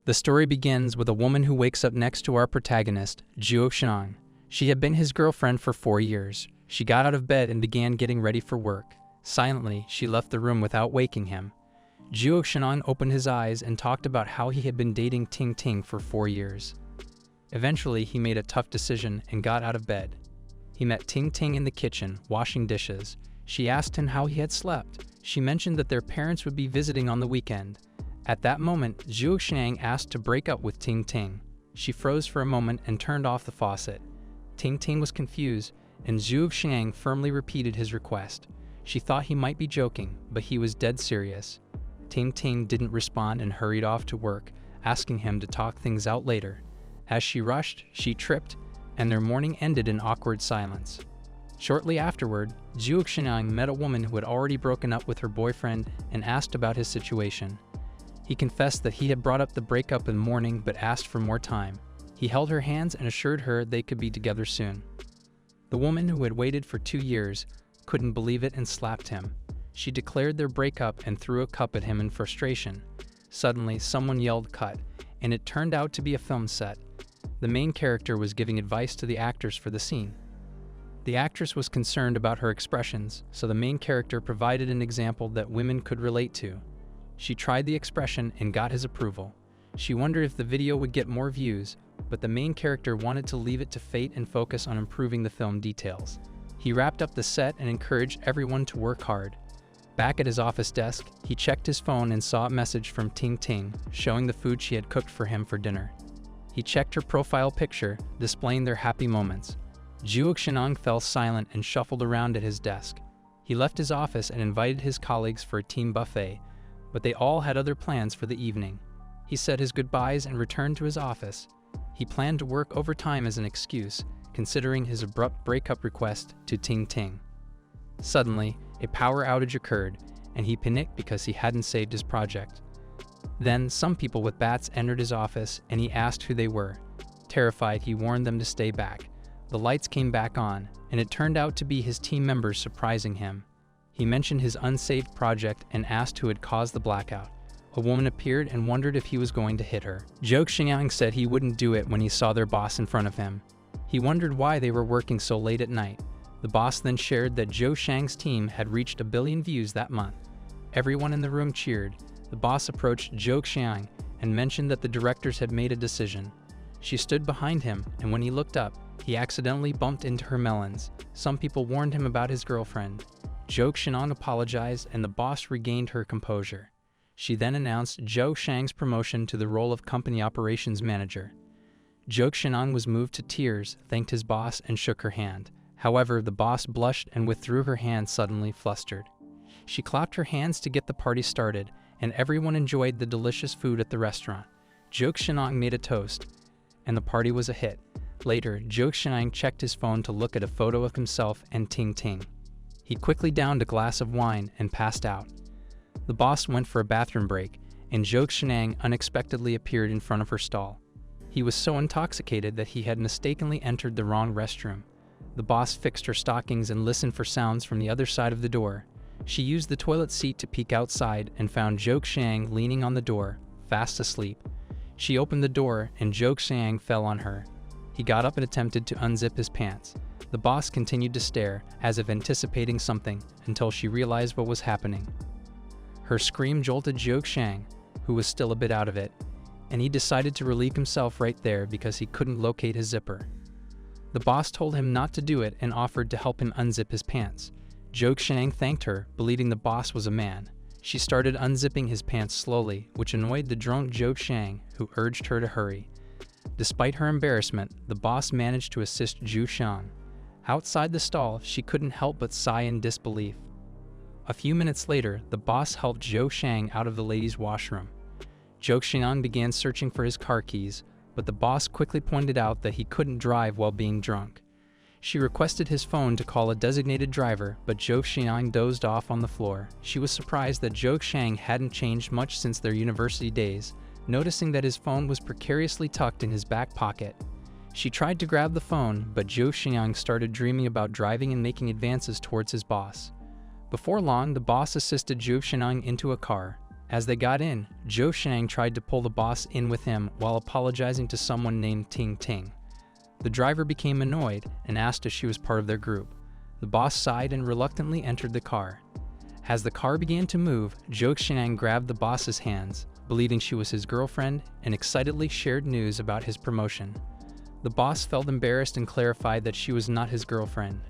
The story begins with a woman who wakes up next to our protagonist, Joo Shin. She had been his girlfriend for 4 years. She got out of bed and began getting ready for work. Silently, she left the room without waking him. Joo Shin opened his eyes and talked about how he had been dating Ting for 4 years. Eventually, he made a tough decision and got out of bed. He met Ting in the kitchen, washing dishes. She asked him how he had slept. She mentioned that their parents would be visiting on the weekend. At that moment, Joo Shin asked to break up with Ting. She froze for a moment and turned off the faucet. Ting was confused, and Joo Shin firmly repeated his request. She thought he might be joking, but he was dead serious. Ting didn't respond and hurried off to work, asking him to talk things out later. As she rushed, she tripped, and their morning ended in awkward silence. Shortly afterward, Joo Shin met a woman who had already broken up with her boyfriend and asked about his situation. He confessed that he had brought up the breakup in the morning but asked for more time. He held her hands and assured her they could be together soon. The woman, who had waited for 2 years, couldn't believe it and slapped him. She declared their breakup and threw a cup at him in frustration. Suddenly, someone yelled "cut," and it turned out to be a film set. The main character was giving advice to the actors for the scene. The actress was concerned about her expressions, so the main character provided an example that women could relate to. She tried the expression and got his approval. She wondered if the video would get more views, but the main character wanted to leave it to fate and focus on improving the film details. He wrapped up the set and encouraged everyone to work hard. Back at his office desk, he checked his phone and saw a message from Ting, showing the food she had cooked for him for dinner. He checked her profile picture, displaying their happy moments. Joo Shin fell silent and shuffled around at his desk. He left his office and invited his colleagues for a team buffet, but they all had other plans for the evening. He said his goodbyes and returned to his office. He planned to work overtime as an excuse, considering his abrupt breakup request to Ting. Suddenly, a power outage occurred, and he panicked because he hadn't saved his project. Then, some people with bats entered his office, and he asked who they were. Terrified, he warned them to stay back. The lights came back on, and it turned out to be his team members surprising him. He mentioned his unsaved project and asked who had caused the blackout. A woman appeared and wondered if he was going to hit her. Joo Shin said he wouldn't do it when he saw their boss in front of him. He wondered why they were working so late at night. The boss then shared that Joo Shin's team had reached 1 billion views that month. Everyone in the room cheered. The boss approached Joo Shin and mentioned that the directors had made a decision. She stood behind him, and when he looked up, he accidentally bumped into her melons. Some people warned him about his girlfriend. Joo Shin apologized, and the boss regained her composure. She then announced Joo Shin's promotion to the role of company operations manager. Joo Shin was moved to tears, thanked his boss, and shook her hand. However, the boss blushed and withdrew her hand, suddenly flustered. She clapped her hands to get the party started, and everyone enjoyed the delicious food at the restaurant. Joo Shin made a toast, and the party was a hit. Later, Joo Shin checked his phone to look at a photo of himself and Ting. He quickly downed a glass of wine and passed out. The boss went for a bathroom break, and Joo Shin unexpectedly appeared in front of her stall. He was so intoxicated that he had mistakenly entered the wrong restroom. The boss fixed her stockings and listened for sounds from the other side of the door. She used the toilet seat to peek outside and found Joo Shin leaning on the door, fast asleep. She opened the door, and Joo Shin fell on her. He got up and attempted to unzip his pants. The boss continued to stare, as if anticipating something, until she realized what was happening. Her scream jolted Joo Shin, who was still a bit out of it, and he decided to relieve himself right there because he couldn't locate his zipper. The boss told him not to do it and offered to help him unzip his pants. Joo Shin thanked her, believing the boss was a man. She started unzipping his pants slowly, which annoyed the drunk Joo Shin, who urged her to hurry. Despite her embarrassment, the boss managed to assist Joo Shin. Outside the stall, she couldn't help but sigh in disbelief. A few minutes later, the boss helped Joo Shin out of the ladies' washroom. Joo Shin began searching for his car keys, but the boss quickly pointed out that he couldn't drive while being drunk. She requested his phone to call a designated driver, but Joo Shin dozed off on the floor. She was surprised that Joo Shin hadn't changed much since their university days, noticing that his phone was precariously tucked in his back pocket. She tried to grab the phone, but Joo Shin started dreaming about driving and making advances towards his boss. Before long, the boss assisted Joo Shin into a car. As they got in, Zhou Shang tried to pull the boss in with him while apologizing to someone named Ting. The driver became annoyed and asked if she was part of their group. The boss sighed and reluctantly entered the car. As the car began to move, Zhou Shang grabbed the boss's hands, believing she was his girlfriend, and excitedly shared news about his promotion. The boss felt embarrassed and clarified that she was not his girlfriend.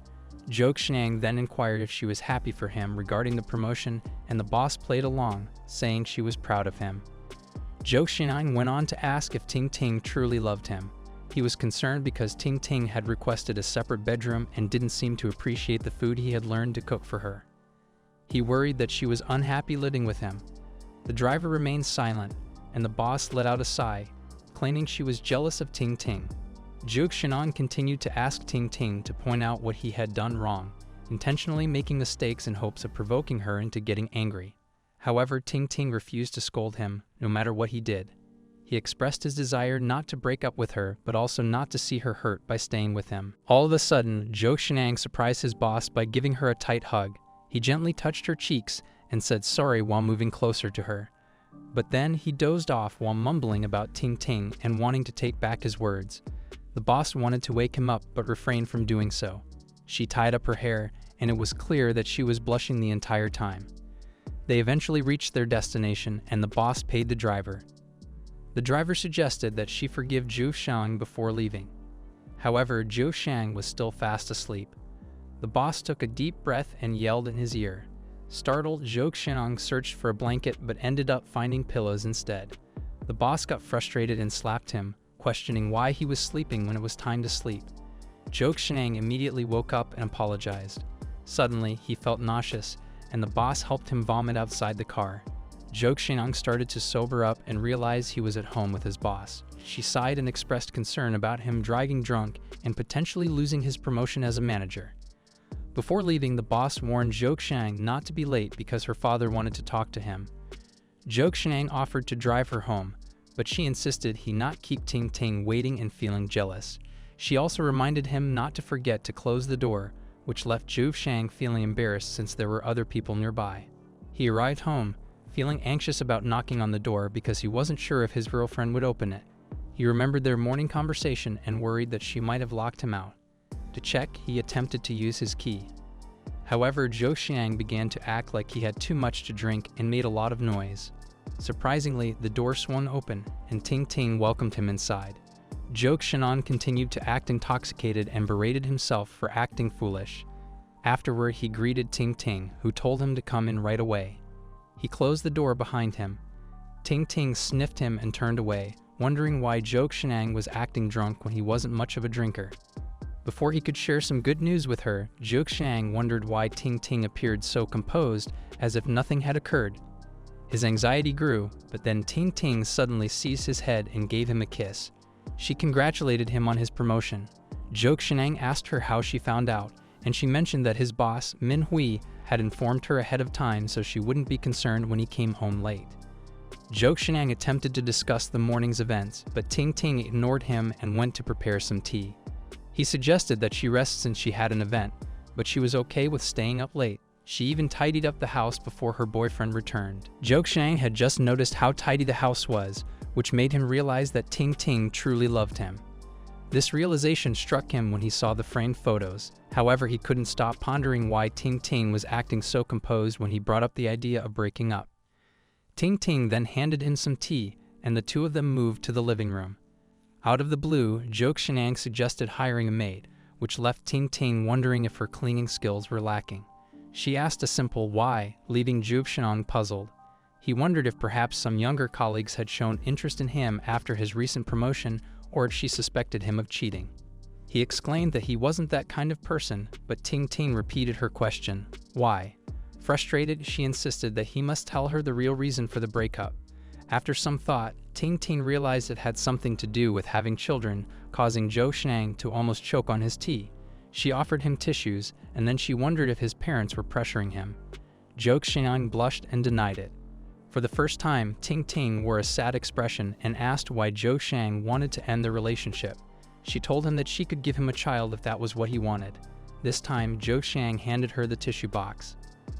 Zhou Shang then inquired if she was happy for him regarding the promotion, and the boss played along, saying she was proud of him. Zhou Shang went on to ask if Ting truly loved him. He was concerned because Ting had requested a separate bedroom and didn't seem to appreciate the food he had learned to cook for her. He worried that she was unhappy living with him. The driver remained silent, and the boss let out a sigh, claiming she was jealous of Ting. Zhou Shang continued to ask Ting to point out what he had done wrong, intentionally making mistakes in hopes of provoking her into getting angry. However, Ting refused to scold him, no matter what he did. He expressed his desire not to break up with her, but also not to see her hurt by staying with him. All of a sudden, Zhou Shang surprised his boss by giving her a tight hug. He gently touched her cheeks and said sorry while moving closer to her. But then he dozed off while mumbling about Ting and wanting to take back his words. The boss wanted to wake him up but refrained from doing so. She tied up her hair, and it was clear that she was blushing the entire time. They eventually reached their destination, and the boss paid the driver. The driver suggested that she forgive Zhou Shang before leaving. However, Zhou Shang was still fast asleep. The boss took a deep breath and yelled in his ear. Startled, Zhou Shang searched for a blanket but ended up finding pillows instead. The boss got frustrated and slapped him, questioning why he was sleeping when it was time to sleep. Zhou Shang immediately woke up and apologized. Suddenly, he felt nauseous, and the boss helped him vomit outside the car. Zhou Shang started to sober up and realize he was at home with his boss. She sighed and expressed concern about him driving drunk and potentially losing his promotion as a manager. Before leaving, the boss warned Zhou Shang not to be late because her father wanted to talk to him. Zhou Shang offered to drive her home, but she insisted he not keep Ting waiting and feeling jealous. She also reminded him not to forget to close the door, which left Zhou Shang feeling embarrassed since there were other people nearby. He arrived home, feeling anxious about knocking on the door because he wasn't sure if his girlfriend would open it. He remembered their morning conversation and worried that she might have locked him out. To check, he attempted to use his key. However, Zhou Shang began to act like he had too much to drink and made a lot of noise. Surprisingly, the door swung open, and Ting welcomed him inside. Zhou Shang continued to act intoxicated and berated himself for acting foolish. Afterward, he greeted Ting, who told him to come in right away. He closed the door behind him. Ting sniffed him and turned away, wondering why Zhou Shang was acting drunk when he wasn't much of a drinker. Before he could share some good news with her, Zhou Shang wondered why Ting appeared so composed, as if nothing had occurred. His anxiety grew, but then Ting suddenly seized his head and gave him a kiss. She congratulated him on his promotion. Zhou Shang asked her how she found out, and she mentioned that his boss, Manhwa, had informed her ahead of time so she wouldn't be concerned when he came home late. Zhou Shang attempted to discuss the morning's events, but Ting ignored him and went to prepare some tea. He suggested that she rest since she had an event, but she was okay with staying up late. She even tidied up the house before her boyfriend returned. Zhou Shang had just noticed how tidy the house was, which made him realize that Ting truly loved him. This realization struck him when he saw the framed photos. However, he couldn't stop pondering why Ting was acting so composed when he brought up the idea of breaking up. Ting then handed him some tea, and the two of them moved to the living room. Out of the blue, Zhou Shang suggested hiring a maid, which left Ting wondering if her cleaning skills were lacking. She asked a simple why, leaving Zhou Shang puzzled. He wondered if perhaps some younger colleagues had shown interest in him after his recent promotion, or if she suspected him of cheating. He exclaimed that he wasn't that kind of person, but Ting repeated her question, why? Frustrated, she insisted that he must tell her the real reason for the breakup. After some thought, Ting realized it had something to do with having children, causing Zhou Shang to almost choke on his tea. She offered him tissues, and then she wondered if his parents were pressuring him. Zhou Shang blushed and denied it. For the first time, Ting wore a sad expression and asked why Zhou Shang wanted to end the relationship. She told him that she could give him a child if that was what he wanted. This time, Zhou Shang handed her the tissue box.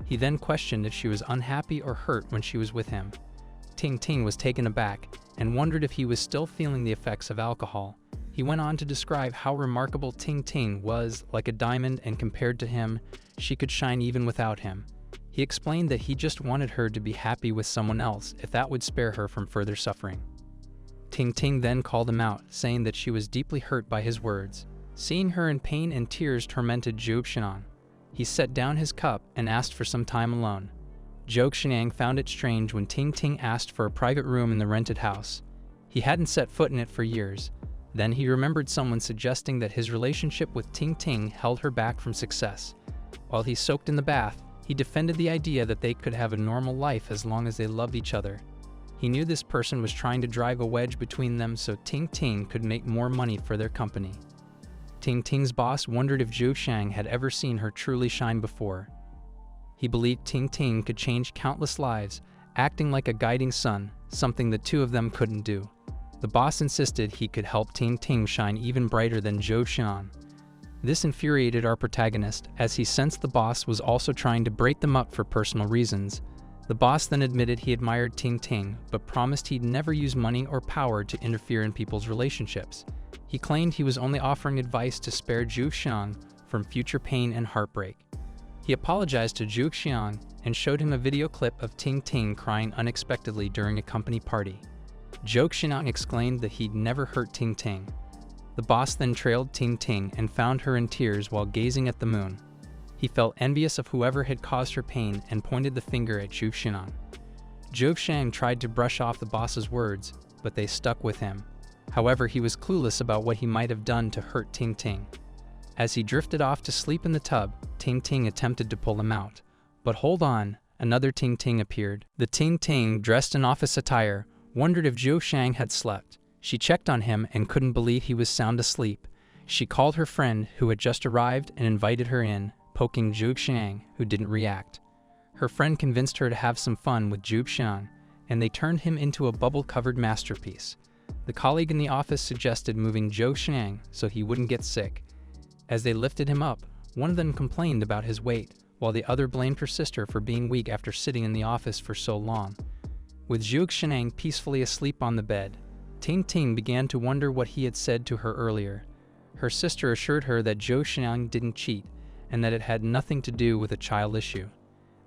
He then questioned if she was unhappy or hurt when she was with him. Ting was taken aback and wondered if he was still feeling the effects of alcohol. He went on to describe how remarkable Ting was, like a diamond, and compared to him, she could shine even without him. He explained that he just wanted her to be happy with someone else if that would spare her from further suffering. Ting then called him out, saying that she was deeply hurt by his words. Seeing her in pain and tears tormented Zhou Xinan. He set down his cup and asked for some time alone. Zhou Xinan found it strange when Ting asked for a private room in the rented house. He hadn't set foot in it for years. Then he remembered someone suggesting that his relationship with Ting held her back from success. While he soaked in the bath, he defended the idea that they could have a normal life as long as they loved each other. He knew this person was trying to drive a wedge between them so Ting could make more money for their company. Ting's boss wondered if Zhou Xiang had ever seen her truly shine before. He believed Ting could change countless lives, acting like a guiding sun, something the two of them couldn't do. The boss insisted he could help Ting shine even brighter than Zhou Xian. This infuriated our protagonist, as he sensed the boss was also trying to break them up for personal reasons. The boss then admitted he admired Ting, but promised he'd never use money or power to interfere in people's relationships. He claimed he was only offering advice to spare Zhou Xiang from future pain and heartbreak. He apologized to Zhou Xiang and showed him a video clip of Ting crying unexpectedly during a company party. Zhou Xiang exclaimed that he'd never hurt Ting. The boss then trailed Ting and found her in tears while gazing at the moon. He felt envious of whoever had caused her pain and pointed the finger at Zhou Xiang. Zhou Xiang tried to brush off the boss's words, but they stuck with him. However, he was clueless about what he might have done to hurt Ting. As he drifted off to sleep in the tub, Ting attempted to pull him out. But hold on, another Ting appeared. The Ting, dressed in office attire, wondered if Zhou Xiang had slept. She checked on him and couldn't believe he was sound asleep. She called her friend, who had just arrived, and invited her in, poking Zhou Xiang, who didn't react. Her friend convinced her to have some fun with Zhou Xiang, and they turned him into a bubble-covered masterpiece. The colleague in the office suggested moving Zhou Xiang so he wouldn't get sick. As they lifted him up, one of them complained about his weight, while the other blamed her sister for being weak after sitting in the office for so long. With Zhou Xiang peacefully asleep on the bed, Ting began to wonder what he had said to her earlier. Her sister assured her that Zhou Xiang didn't cheat, and that it had nothing to do with a child issue.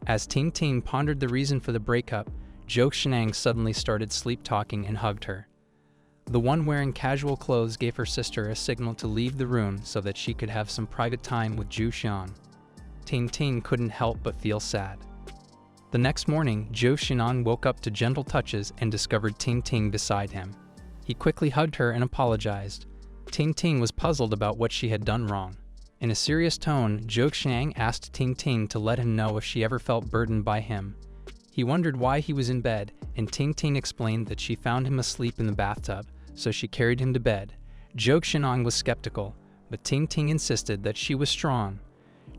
As Ting pondered the reason for the breakup, Zhou Xiang suddenly started sleep-talking and hugged her. The one wearing casual clothes gave her sister a signal to leave the room so that she could have some private time with Zhou Xiang. Ting couldn't help but feel sad. The next morning, Zhou Xinan woke up to gentle touches and discovered Ting beside him. He quickly hugged her and apologized. Ting was puzzled about what she had done wrong. In a serious tone, Zhou Xiang asked Ting to let him know if she ever felt burdened by him. He wondered why he was in bed, and Ting explained that she found him asleep in the bathtub, so she carried him to bed. Zhou Xinan was skeptical, but Ting insisted that she was strong.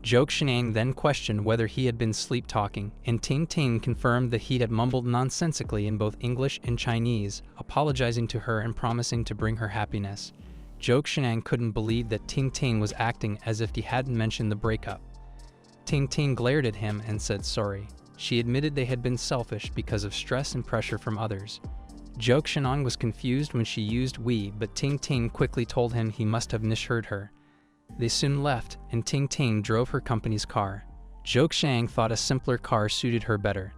Zhou Xinan then questioned whether he had been sleep-talking, and Ting confirmed that he had mumbled nonsensically in both English and Chinese, apologizing to her and promising to bring her happiness. Zhou Xinan couldn't believe that Ting was acting as if he hadn't mentioned the breakup. Ting glared at him and said sorry. She admitted they had been selfish because of stress and pressure from others. Zhou Xinan was confused when she used we, but Ting quickly told him he must have misheard her. They soon left, and Ting drove her company's car. Zhou Xiang thought a simpler car suited her better.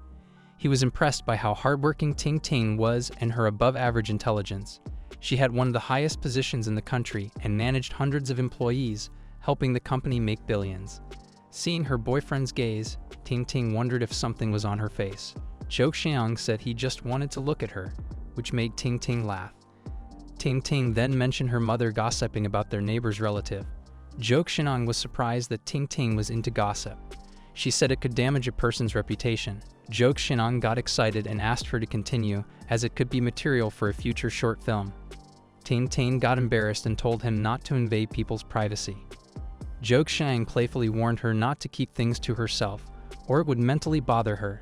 He was impressed by how hardworking Ting was and her above-average intelligence. She had one of the highest positions in the country and managed hundreds of employees, helping the company make billions. Seeing her boyfriend's gaze, Ting wondered if something was on her face. Zhou Xiang said he just wanted to look at her, which made Ting laugh. Ting then mentioned her mother gossiping about their neighbor's relative. Zhou Xinan was surprised that Ting was into gossip. She said it could damage a person's reputation. Zhou Xinan got excited and asked her to continue, as it could be material for a future short film. Ting got embarrassed and told him not to invade people's privacy. Zhou Xiang playfully warned her not to keep things to herself, or it would mentally bother her.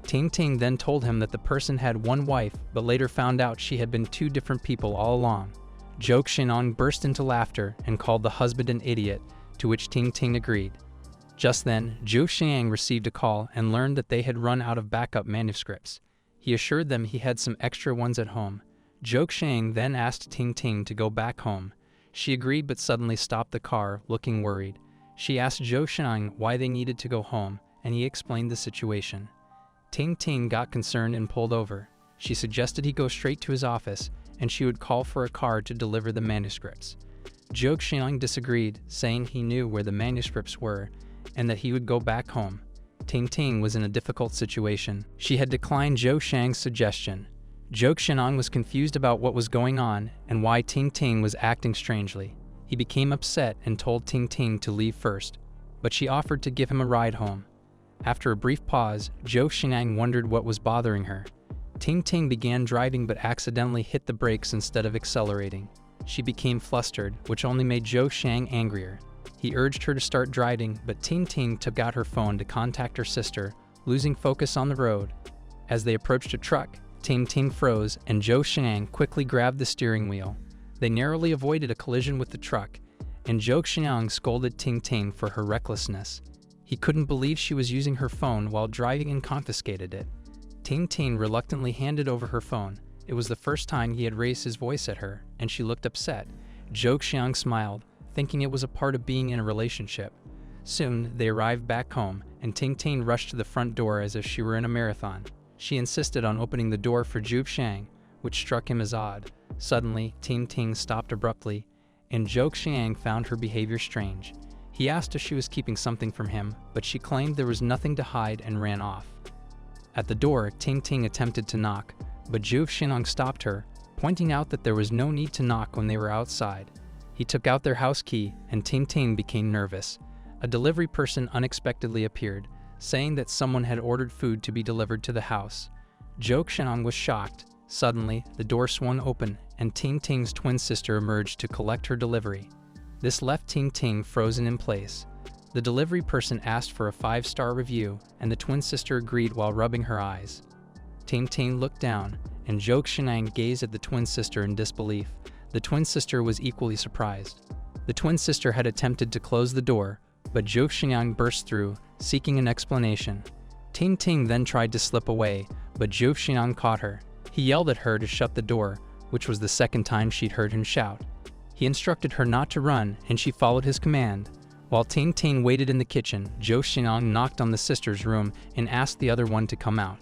Ting then told him that the person had one wife, but later found out she had been two different people all along. Zhou Xinan burst into laughter and called the husband an idiot, to which Ting agreed. Just then, Zhou Xiang received a call and learned that they had run out of backup manuscripts. He assured them he had some extra ones at home. Shang then asked Ting to go back home. She agreed but suddenly stopped the car, looking worried. She asked Shang why they needed to go home, and he explained the situation. Ting got concerned and pulled over. She suggested he go straight to his office, and she would call for a car to deliver the manuscripts. Shang disagreed, saying he knew where the manuscripts were, and that he would go back home. Ting was in a difficult situation. She had declined Shang's suggestion. Shang was confused about what was going on and why Ting was acting strangely. He became upset and told Ting to leave first, but she offered to give him a ride home. After a brief pause, Shang wondered what was bothering her. Ting began driving but accidentally hit the brakes instead of accelerating. She became flustered, which only made Shang angrier. He urged her to start driving, but Ting took out her phone to contact her sister, losing focus on the road. As they approached a truck, Ting froze, and Shang quickly grabbed the steering wheel. They narrowly avoided a collision with the truck, and Shang scolded Ting for her recklessness. He couldn't believe she was using her phone while driving and confiscated it. Ting reluctantly handed over her phone. It was the first time he had raised his voice at her, and she looked upset. Shang smiled, thinking it was a part of being in a relationship. Soon, they arrived back home, and Ting rushed to the front door as if she were in a marathon. She insisted on opening the door for Shang, which struck him as odd. Suddenly, Ting stopped abruptly, and Shang found her behavior strange. He asked if she was keeping something from him, but she claimed there was nothing to hide and ran off. At the door, Ting attempted to knock, but Shang stopped her, pointing out that there was no need to knock when they were outside. He took out their house key, and Ting became nervous. A delivery person unexpectedly appeared, saying that someone had ordered food to be delivered to the house. Shang was shocked. Suddenly, the door swung open, and Ting's twin sister emerged to collect her delivery. This left Ting frozen in place. The delivery person asked for a 5-star review, and the twin sister agreed while rubbing her eyes. Ting looked down, and Shang gazed at the twin sister in disbelief. The twin sister was equally surprised. The twin sister had attempted to close the door, but Shang burst through, seeking an explanation. Ting then tried to slip away, but Shang caught her. He yelled at her to shut the door, which was the second time she'd heard him shout. He instructed her not to run, and she followed his command. While Ting waited in the kitchen, Shang knocked on the sister's room and asked the other one to come out.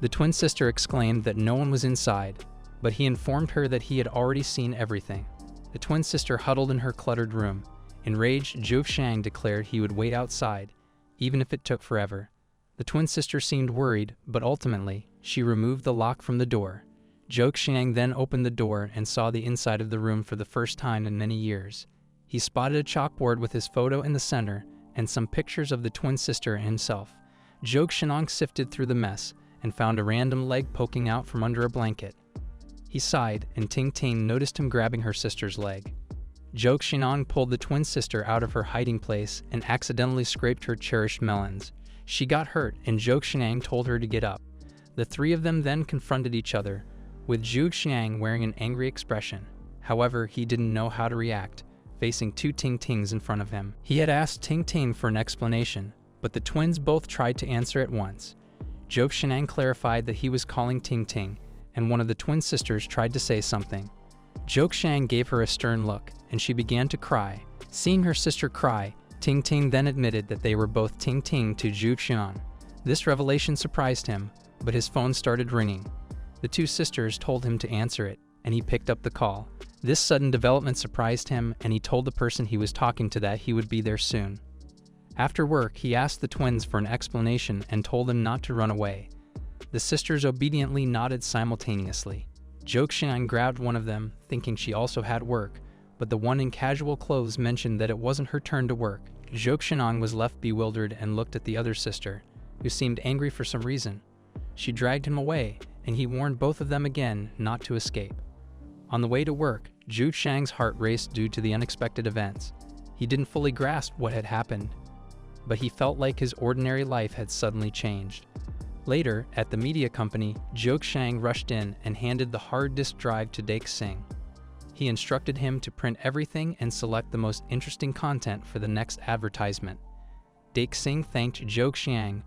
The twin sister exclaimed that no one was inside, but he informed her that he had already seen everything. The twin sister huddled in her cluttered room. Enraged, Shang declared he would wait outside, even if it took forever. The twin sister seemed worried, but ultimately, she removed the lock from the door. Shang then opened the door and saw the inside of the room for the first time in many years. He spotted a chalkboard with his photo in the center and some pictures of the twin sister and himself. Shang sifted through the mess and found a random leg poking out from under a blanket. He sighed, and Ting noticed him grabbing her sister's leg. Shang pulled the twin sister out of her hiding place and accidentally scraped her cherished melons. She got hurt, and Shang told her to get up. The three of them then confronted each other, with Shang wearing an angry expression. However, he didn't know how to react, facing two Tings in front of him. He had asked Ting for an explanation, but the twins both tried to answer at once. Shang clarified that he was calling Ting, and one of the twin sisters tried to say something. Shang gave her a stern look, and she began to cry. Seeing her sister cry, Ting then admitted that they were both Ting to Shang. This revelation surprised him, but his phone started ringing. The two sisters told him to answer it, and he picked up the call. This sudden development surprised him, and he told the person he was talking to that he would be there soon. After work, he asked the twins for an explanation and told them not to run away. The sisters obediently nodded simultaneously. Shang grabbed one of them, thinking she also had work, but the one in casual clothes mentioned that it wasn't her turn to work. Shang was left bewildered and looked at the other sister, who seemed angry for some reason. She dragged him away, and he warned both of them again not to escape. On the way to work, Shang's heart raced due to the unexpected events. He didn't fully grasp what had happened, but he felt like his ordinary life had suddenly changed. Later, at the media company, Shang rushed in and handed the hard disk drive to Ting. He instructed him to print everything and select the most interesting content for the next advertisement. Ting thanked Shang,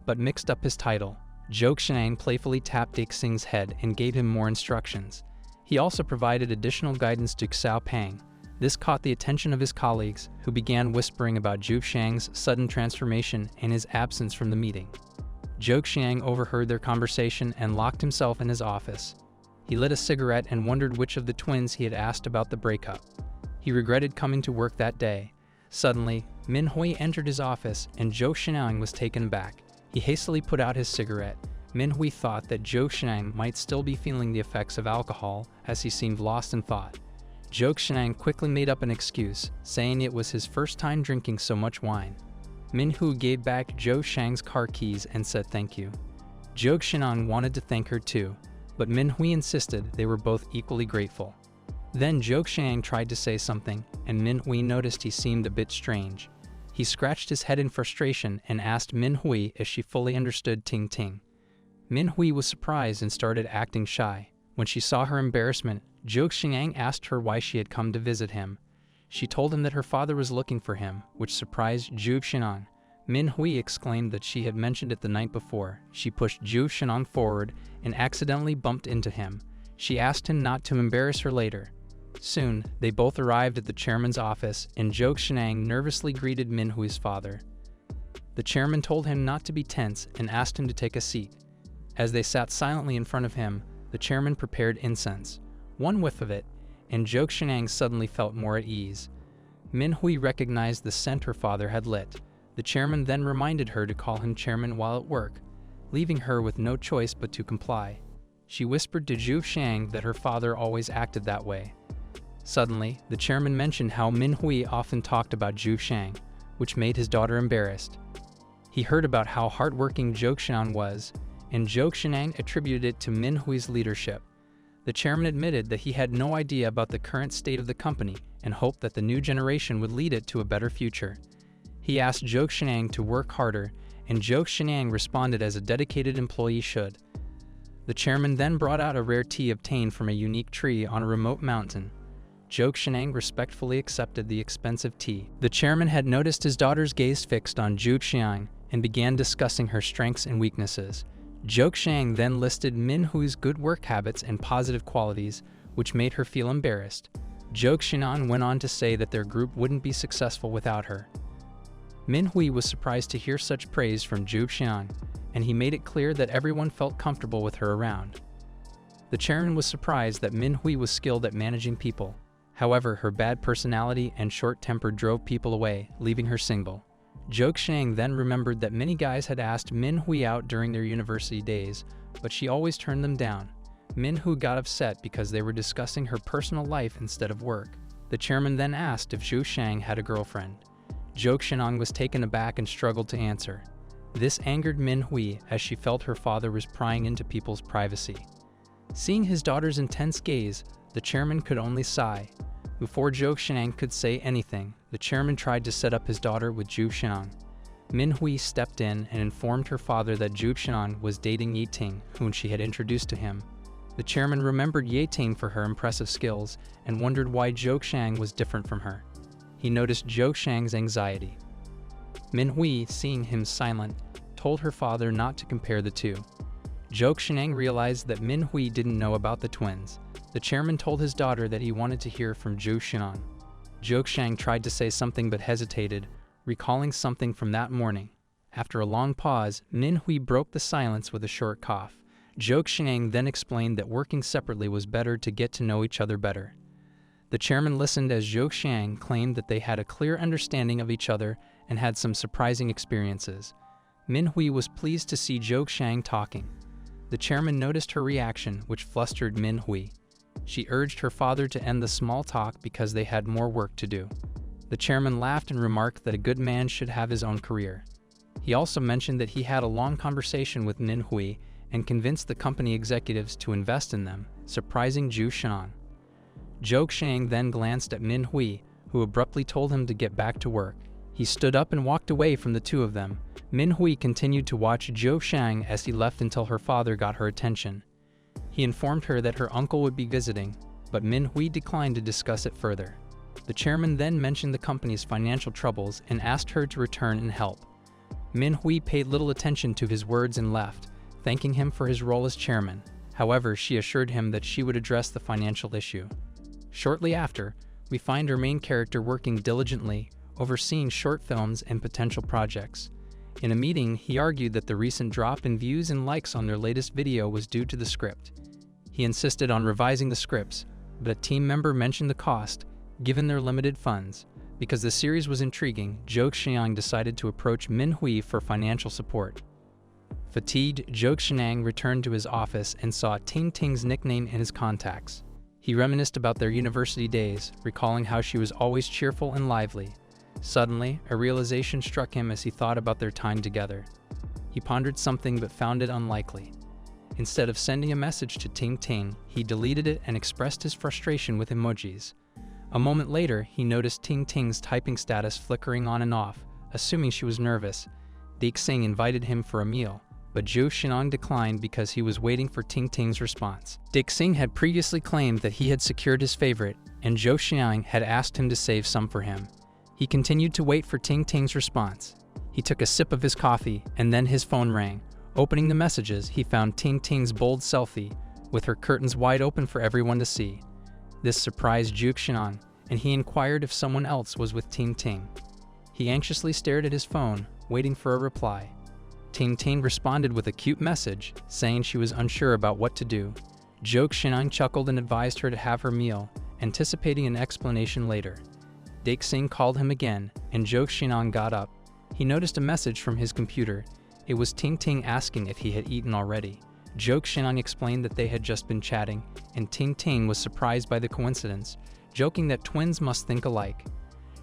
but mixed up his title. Zhou Xiang playfully tapped Xing's head and gave him more instructions. He also provided additional guidance to Xiao Pang. This caught the attention of his colleagues, who began whispering about Zhu Xiang's sudden transformation and his absence from the meeting. Zhou Xiang overheard their conversation and locked himself in his office. He lit a cigarette and wondered which of the twins he had asked about the breakup. He regretted coming to work that day. Suddenly, Manhwa entered his office and Zhou Xiang was taken aback. He hastily put out his cigarette. Manhwa thought that Zhou Xiang might still be feeling the effects of alcohol, as he seemed lost in thought. Zhou Xiang quickly made up an excuse, saying it was his first time drinking so much wine. Manhwa gave back Zhou Xiang's car keys and said thank you. Zhou Xiang wanted to thank her too, but Manhwa insisted they were both equally grateful. Then Zhou Xiang tried to say something, and Manhwa noticed he seemed a bit strange. He scratched his head in frustration and asked Manhwa if she fully understood Ting. Manhwa was surprised and started acting shy. When she saw her embarrassment, Zhou Xiang asked her why she had come to visit him. She told him that her father was looking for him, which surprised Zhou Xiang. Manhwa exclaimed that she had mentioned it the night before. She pushed Zhou Xiang forward and accidentally bumped into him. She asked him not to embarrass her later. Soon, they both arrived at the chairman's office, and Zhou Xiang nervously greeted Manhwa's father. The chairman told him not to be tense and asked him to take a seat. As they sat silently in front of him, the chairman prepared incense. One whiff of it, and Zhou Xiang suddenly felt more at ease. Manhwa recognized the scent her father had lit. The chairman then reminded her to call him chairman while at work, leaving her with no choice but to comply. She whispered to Zhou Xiang that her father always acted that way. Suddenly, the chairman mentioned how Manhwa often talked about Zhou Xiang, which made his daughter embarrassed. He heard about how hardworking Zhou Xiang was, and Zhou Xiang attributed it to Manhwa's leadership. The chairman admitted that he had no idea about the current state of the company and hoped that the new generation would lead it to a better future. He asked Zhou Xiang to work harder, and Zhou Xiang responded as a dedicated employee should. The chairman then brought out a rare tea obtained from a unique tree on a remote mountain. Zhou Xiang respectfully accepted the expensive tea. The chairman had noticed his daughter's gaze fixed on Zhou Xiang and began discussing her strengths and weaknesses. Zhou Xiang then listed Manhwa's good work habits and positive qualities, which made her feel embarrassed. Zhou Xiang went on to say that their group wouldn't be successful without her. Manhwa was surprised to hear such praise from Zhou Xiang, and he made it clear that everyone felt comfortable with her around. The chairman was surprised that Manhwa was skilled at managing people. However, her bad personality and short temper drove people away, leaving her single. Zhou Xiang then remembered that many guys had asked Manhwa out during their university days, but she always turned them down. Manhwa got upset because they were discussing her personal life instead of work. The chairman then asked if Zhou Xiang had a girlfriend. Zhou Xiang was taken aback and struggled to answer. This angered Manhwa, as she felt her father was prying into people's privacy. Seeing his daughter's intense gaze, the chairman could only sigh. Before Zhou Xiang could say anything, the chairman tried to set up his daughter with Zhu Xiang. Manhwa stepped in and informed her father that Zhu Xiang was dating Ting, whom she had introduced to him. The chairman remembered Ting for her impressive skills and wondered why Zhou Xiang was different from her. He noticed Zhou Xiang's anxiety. Manhwa, seeing him silent, told her father not to compare the two. Zhou Xiang realized that Manhwa didn't know about the twins. The chairman told his daughter that he wanted to hear from Zhou Xiang. Zhou Xiang tried to say something but hesitated, recalling something from that morning. After a long pause, Manhwa broke the silence with a short cough. Zhou Xiang then explained that working separately was better to get to know each other better. The chairman listened as Zhou Xiang claimed that they had a clear understanding of each other and had some surprising experiences. Manhwa was pleased to see Zhou Xiang talking. The chairman noticed her reaction, which flustered Manhwa. She urged her father to end the small talk because they had more work to do. The chairman laughed and remarked that a good man should have his own career. He also mentioned that he had a long conversation with Manhwa and convinced the company executives to invest in them, surprising Zhu Xiang. Zhou Xiang then glanced at Manhwa, who abruptly told him to get back to work. He stood up and walked away from the two of them. Manhwa continued to watch Zhou Xiang as he left until her father got her attention. He informed her that her uncle would be visiting, but Manhwa declined to discuss it further. The chairman then mentioned the company's financial troubles and asked her to return and help. Manhwa paid little attention to his words and left, thanking him for his role as chairman. However, she assured him that she would address the financial issue. Shortly after, we find our main character working diligently, overseeing short films and potential projects. In a meeting, he argued that the recent drop in views and likes on their latest video was due to the script. He insisted on revising the scripts, but a team member mentioned the cost, given their limited funds. Because the series was intriguing, Jo Xiang decided to approach Min Hui for financial support. Fatigued, Jo Xiang returned to his office and saw Ting's nickname in his contacts. He reminisced about their university days, recalling how she was always cheerful and lively. Suddenly, a realization struck him as he thought about their time together. He pondered something but found it unlikely. Instead of sending a message to Ting, he deleted it and expressed his frustration with emojis. A moment later, he noticed Ting's typing status flickering on and off, assuming she was nervous. Ting's invited him for a meal, but Jo Xiang declined because he was waiting for Ting's response. Ting's had previously claimed that he had secured his favorite, and Jo Xiang had asked him to save some for him. He continued to wait for Ting's response. He took a sip of his coffee, and then his phone rang. Opening the messages, he found Ting's bold selfie, with her curtains wide open for everyone to see. This surprised Jo Xiang, and he inquired if someone else was with Ting. He anxiously stared at his phone, waiting for a reply. Ting responded with a cute message, saying she was unsure about what to do. Jo Xiang chuckled and advised her to have her meal, anticipating an explanation later. Ting's called him again, and Jo Xiang got up. He noticed a message from his computer. It was Ting asking if he had eaten already. Jo Xiang explained that they had just been chatting, and Ting was surprised by the coincidence, joking that twins must think alike.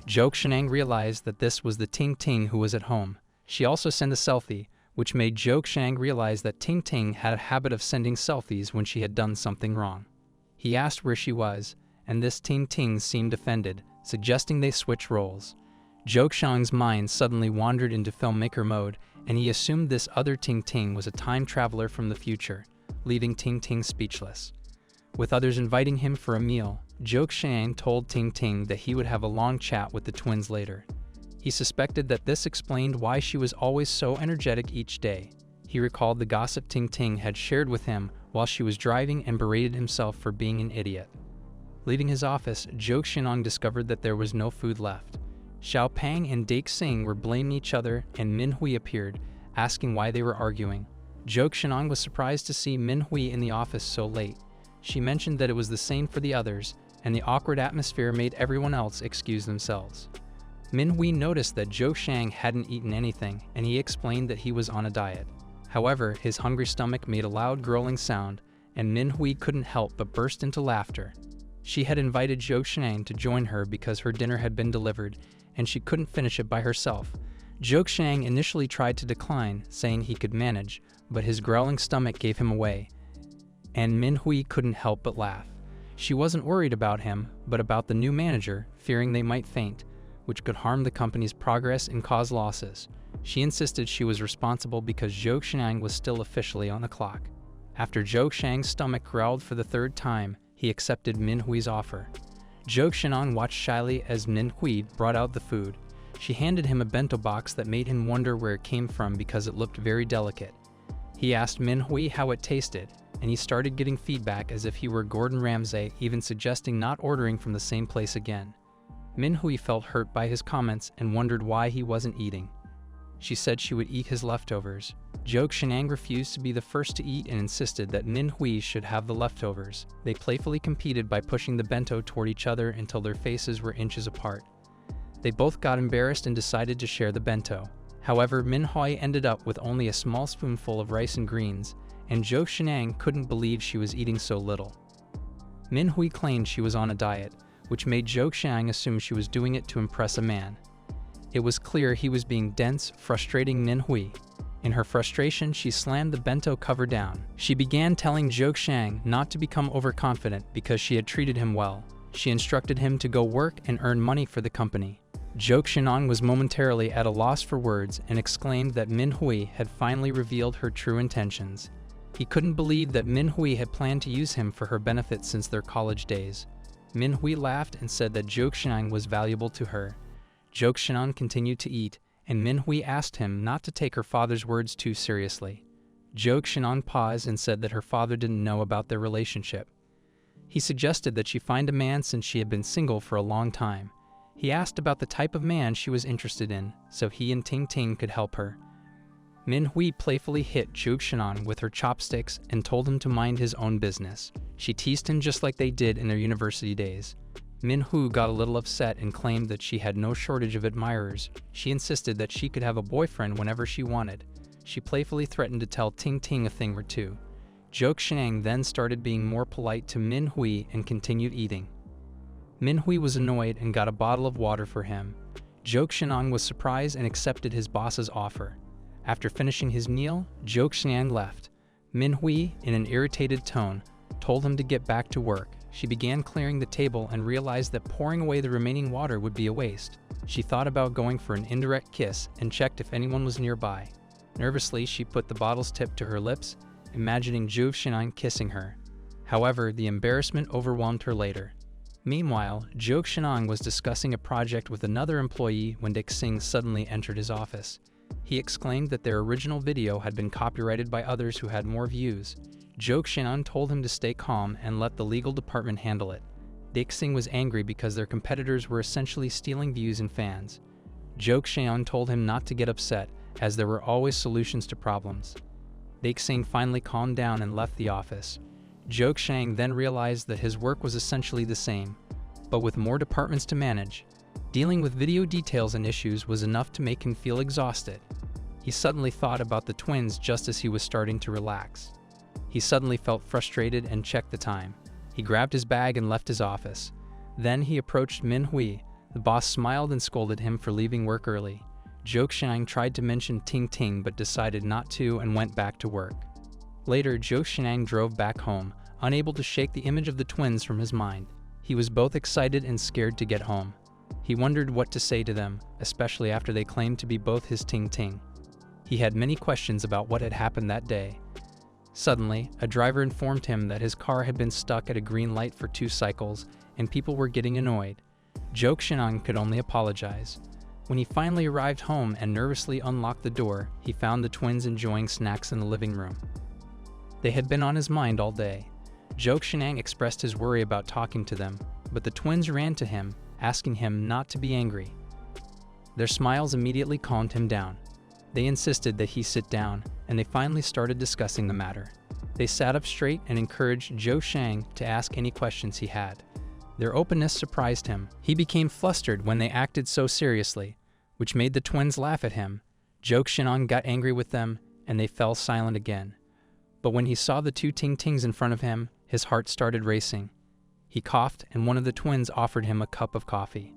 Jo Xiang realized that this was the Ting who was at home. She also sent a selfie, which made Jo Xiang realize that Ting had a habit of sending selfies when she had done something wrong. He asked where she was, and this Ting seemed offended, suggesting they switch roles. Jo Xiang's mind suddenly wandered into filmmaker mode, and he assumed this other Ting was a time traveler from the future, leaving Ting speechless. With others inviting him for a meal, Jo Xiang told Ting that he would have a long chat with the twins later. He suspected that this explained why she was always so energetic each day. He recalled the gossip Ting had shared with him while she was driving and berated himself for being an idiot. Leaving his office, Jo Xiang discovered that there was no food left. Xiao Pang and Ting's were blaming each other, and Min Hui appeared, asking why they were arguing. Jo Xiang was surprised to see Min Hui in the office so late. She mentioned that it was the same for the others, and the awkward atmosphere made everyone else excuse themselves. Min Hui noticed that Jo Xiang hadn't eaten anything, and he explained that he was on a diet. However, his hungry stomach made a loud growling sound, and Min Hui couldn't help but burst into laughter. She had invited Jo Xiang to join her because her dinner had been delivered, and she couldn't finish it by herself. Jo Xiang initially tried to decline, saying he could manage, but his growling stomach gave him away, and Min Hui couldn't help but laugh. She wasn't worried about him, but about the new manager, fearing they might faint, which could harm the company's progress and cause losses. She insisted she was responsible because Jo Xiang was still officially on the clock. After Jo Xiang's stomach growled for the third time, he accepted Min Hui's offer. Jo Xiang watched shyly as Min Hui brought out the food. She handed him a bento box that made him wonder where it came from because it looked very delicate. He asked Min Hui how it tasted, and he started getting feedback as if he were Gordon Ramsay, even suggesting not ordering from the same place again. Min Hui felt hurt by his comments and wondered why he wasn't eating. She said she would eat his leftovers. Jo Xiang refused to be the first to eat and insisted that Min Hui should have the leftovers. They playfully competed by pushing the bento toward each other until their faces were inches apart. They both got embarrassed and decided to share the bento. However, Min Hui ended up with only a small spoonful of rice and greens, and Jo Xiang couldn't believe she was eating so little. Min Hui claimed she was on a diet, which made Jo Xiang assume she was doing it to impress a man. It was clear he was being dense, frustrating Min Hui. In her frustration, she slammed the bento cover down. She began telling Jo Xiang not to become overconfident because she had treated him well. She instructed him to go work and earn money for the company. Jo Xiang was momentarily at a loss for words and exclaimed that Min Hui had finally revealed her true intentions. He couldn't believe that Min Hui had planned to use him for her benefit since their college days. Min Hui laughed and said that Jo Xiang was valuable to her. Jo Xiang continued to eat, and Min Hui asked him not to take her father's words too seriously. Zhou Xinan paused and said that her father didn't know about their relationship. He suggested that she find a man since she had been single for a long time. He asked about the type of man she was interested in, so he and Ting could help her. Manhwa playfully hit Zhou Xinan with her chopsticks and told him to mind his own business. She teased him just like they did in their university days. Manhwa got a little upset and claimed that she had no shortage of admirers. She insisted that she could have a boyfriend whenever she wanted. She playfully threatened to tell Ting a thing or two. Zhou Xinan then started being more polite to Manhwa and continued eating. Manhwa was annoyed and got a bottle of water for him. Zhou Xinan was surprised and accepted his boss's offer. After finishing his meal, Zhou Xinan left. Manhwa, in an irritated tone, told him to get back to work. She began clearing the table and realized that pouring away the remaining water would be a waste. She thought about going for an indirect kiss and checked if anyone was nearby. Nervously, she put the bottle's tip to her lips, imagining Zhou Xinan kissing her. However, the embarrassment overwhelmed her later. Meanwhile, Zhou Xinan was discussing a project with another employee when Ting suddenly entered his office. He exclaimed that their original video had been copyrighted by others who had more views. Zhou Xinan told him to stay calm and let the legal department handle it. Ting was angry because their competitors were essentially stealing views and fans. Zhou Xinan told him not to get upset, as there were always solutions to problems. Ting finally calmed down and left the office. Zhou Xinan then realized that his work was essentially the same, but with more departments to manage. Dealing with video details and issues was enough to make him feel exhausted. He suddenly thought about the twins just as he was starting to relax. He suddenly felt frustrated and checked the time. He grabbed his bag and left his office. Then he approached Manhwa. The boss smiled and scolded him for leaving work early. Zhou Xinan tried to mention Ting but decided not to and went back to work. Later, Zhou Xinan drove back home, unable to shake the image of the twins from his mind. He was both excited and scared to get home. He wondered what to say to them, especially after they claimed to be both his Ting. He had many questions about what had happened that day. Suddenly, a driver informed him that his car had been stuck at a green light for 2 cycles, and people were getting annoyed. Zhou Xinan could only apologize. When he finally arrived home and nervously unlocked the door, he found the twins enjoying snacks in the living room. They had been on his mind all day. Zhou Xinan expressed his worry about talking to them, but the twins ran to him, asking him not to be angry. Their smiles immediately calmed him down. They insisted that he sit down, and they finally started discussing the matter. They sat up straight and encouraged Zhou Xinan to ask any questions he had. Their openness surprised him. He became flustered when they acted so seriously, which made the twins laugh at him. Zhou Xinan got angry with them, and they fell silent again. But when he saw the 2 Tings in front of him, his heart started racing. He coughed, and one of the twins offered him a cup of coffee.